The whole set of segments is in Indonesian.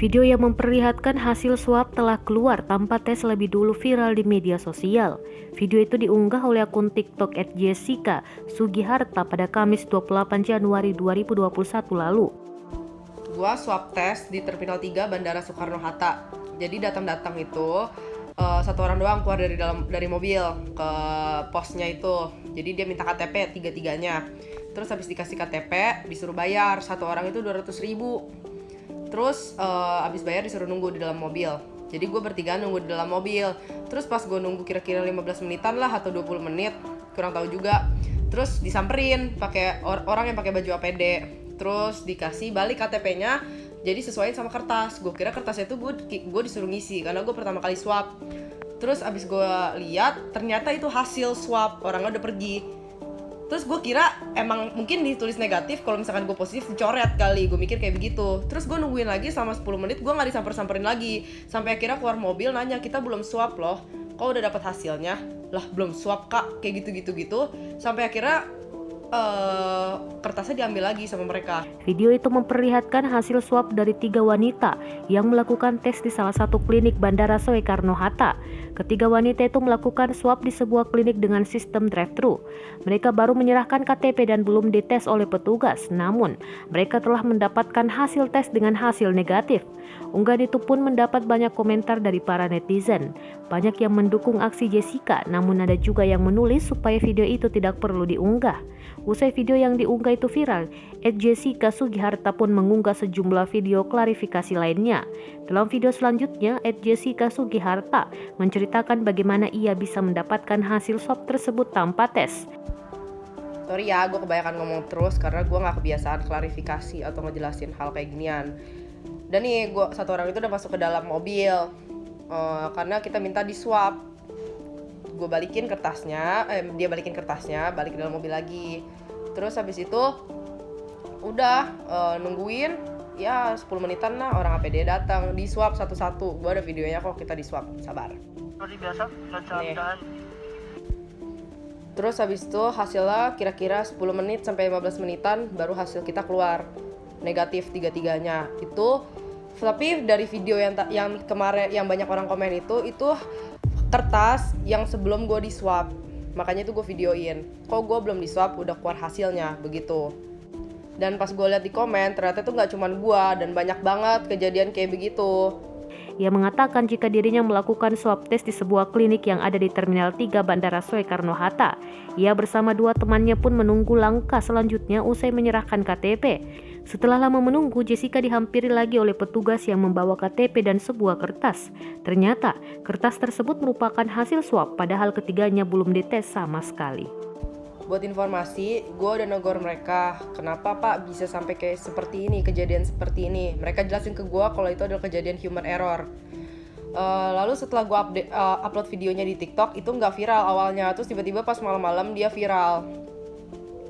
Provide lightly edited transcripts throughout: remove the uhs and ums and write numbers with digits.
Video yang memperlihatkan hasil swab telah keluar tanpa tes lebih dulu viral di media sosial. Video itu diunggah oleh akun TikTok @jessica Sugiharta pada Kamis 28 Januari 2021 lalu. Gua swab tes di Terminal 3 Bandara Soekarno-Hatta. Jadi datang-datang itu satu orang doang keluar dari mobil ke posnya itu. Jadi dia minta KTP tiga-tiganya. Terus habis dikasih KTP disuruh bayar, satu orang itu 200.000. Terus abis bayar disuruh nunggu di dalam mobil. Jadi gue bertiga nunggu di dalam mobil. Terus pas gue nunggu kira-kira 15 menitan lah atau 20 menit, kurang tahu juga. Terus disamperin pakai orang yang pakai baju APD. Terus dikasih balik KTP-nya, jadi sesuaiin sama kertas. Gue kira kertasnya itu gue disuruh ngisi karena gue pertama kali swab. Terus abis gue lihat ternyata itu hasil swab, orangnya udah pergi. Terus gue kira emang mungkin ditulis negatif, kalau misalkan gue positif dicoret kali, gue mikir kayak begitu. Terus gue nungguin lagi selama 10 menit, gue gak disamperin lagi. Sampai akhirnya keluar mobil nanya, kita belum swab loh, kok udah dapat hasilnya? Lah belum swab kak, kayak gitu-gitu. Sampai akhirnya kertasnya diambil lagi sama mereka. Video itu memperlihatkan hasil swab dari 3 wanita yang melakukan tes di salah satu klinik Bandara Soekarno-Hatta. Ketiga wanita itu melakukan swab di sebuah klinik dengan sistem drive-thru. Mereka baru menyerahkan KTP dan belum dites oleh petugas, namun mereka telah mendapatkan hasil tes dengan hasil negatif. Unggahan itu pun mendapat banyak komentar dari para netizen. Banyak yang mendukung aksi Jessica, namun ada juga yang menulis supaya video itu tidak perlu diunggah. Usai video yang diunggah itu viral, @jessica Sugiharta pun mengunggah sejumlah video klarifikasi lainnya. Dalam video selanjutnya, @jessica Sugiharta menceritakan bagaimana ia bisa mendapatkan hasil swab tersebut tanpa tes. Sorry ya, gue kebanyakan ngomong terus karena gue gak kebiasaan klarifikasi atau ngejelasin hal kayak ginian. Dan nih, satu orang itu udah masuk ke dalam mobil karena kita minta di swab. Gue balikin kertasnya, dia balikin kertasnya, balik ke dalam mobil lagi. Terus habis itu udah nungguin ya 10 menitan lah, orang APD datang, di swab satu-satu. Gue ada videonya kok, kita di swab, sabar. Seperti biasa, lancar-lancar. Terus habis itu hasilnya kira-kira 10 menit sampai 15 menitan baru hasil kita keluar negatif tiga-tiganya. Itu tapi dari video yang kemarin yang banyak orang komen itu kertas yang sebelum gue di swab, makanya itu gue videoin. Kok gue belum di swab udah keluar hasilnya begitu. Dan pas gue lihat di komen ternyata itu nggak cuma gue dan banyak banget kejadian kayak begitu. Ia mengatakan jika dirinya melakukan swab tes di sebuah klinik yang ada di Terminal 3 Bandara Soekarno-Hatta. Ia bersama 2 temannya pun menunggu langkah selanjutnya usai menyerahkan KTP. Setelah lama menunggu, Jessica dihampiri lagi oleh petugas yang membawa KTP dan sebuah kertas. Ternyata, kertas tersebut merupakan hasil swab padahal ketiganya belum dites sama sekali. Buat informasi, gue udah negor mereka, kenapa pak bisa sampai kayak seperti ini, kejadian seperti ini. Mereka jelasin ke gue kalau itu adalah kejadian human error. Lalu setelah gue upload videonya di TikTok, itu nggak viral awalnya. Terus tiba-tiba pas malam-malam dia viral.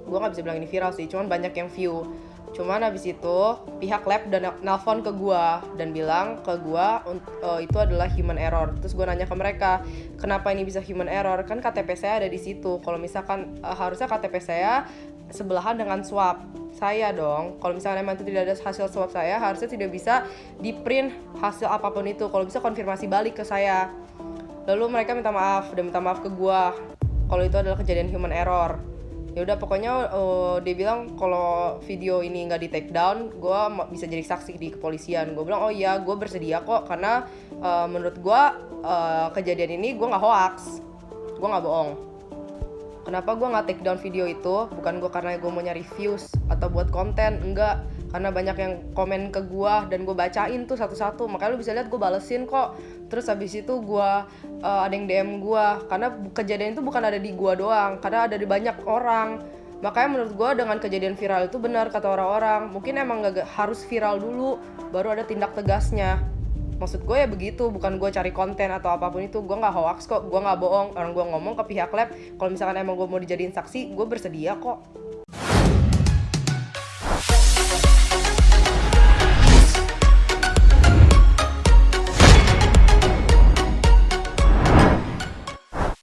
Gue nggak bisa bilang ini viral sih, cuman banyak yang view. Cuman habis itu pihak lab dan nelpon ke gua dan bilang ke gua itu adalah human error. Terus gua nanya ke mereka, kenapa ini bisa human error? Kan KTP saya ada di situ. Kalau misalkan harusnya KTP saya sebelahan dengan swab saya dong. Kalau misalnya memang itu tidak ada hasil swab saya, harusnya tidak bisa di print hasil apapun itu. Kalau bisa konfirmasi balik ke saya. Lalu mereka minta maaf dan minta maaf ke gua kalau itu adalah kejadian human error. Ya udah pokoknya dia bilang kalau video ini nggak di take down, gue bisa jadi saksi di kepolisian. Gue bilang oh iya, gue bersedia kok karena menurut gue kejadian ini gue nggak hoax, gue nggak bohong. Kenapa gue nggak take down video itu? Bukan gue karena gue mau nyari views atau buat konten, enggak. Karena banyak yang komen ke gue dan gue bacain tuh satu-satu. Makanya lu bisa lihat gue balesin kok. Terus habis itu gue ada yang DM gue. Karena kejadian itu bukan ada di gue doang, karena ada di banyak orang. Makanya menurut gue dengan kejadian viral itu benar kata orang-orang. Mungkin emang gak harus viral dulu, baru ada tindak tegasnya. Maksud gue ya begitu, bukan gue cari konten atau apapun itu. Gue gak hoax kok, gue gak bohong. Orang gue ngomong ke pihak lab, kalau misalkan emang gue mau dijadiin saksi, gue bersedia kok.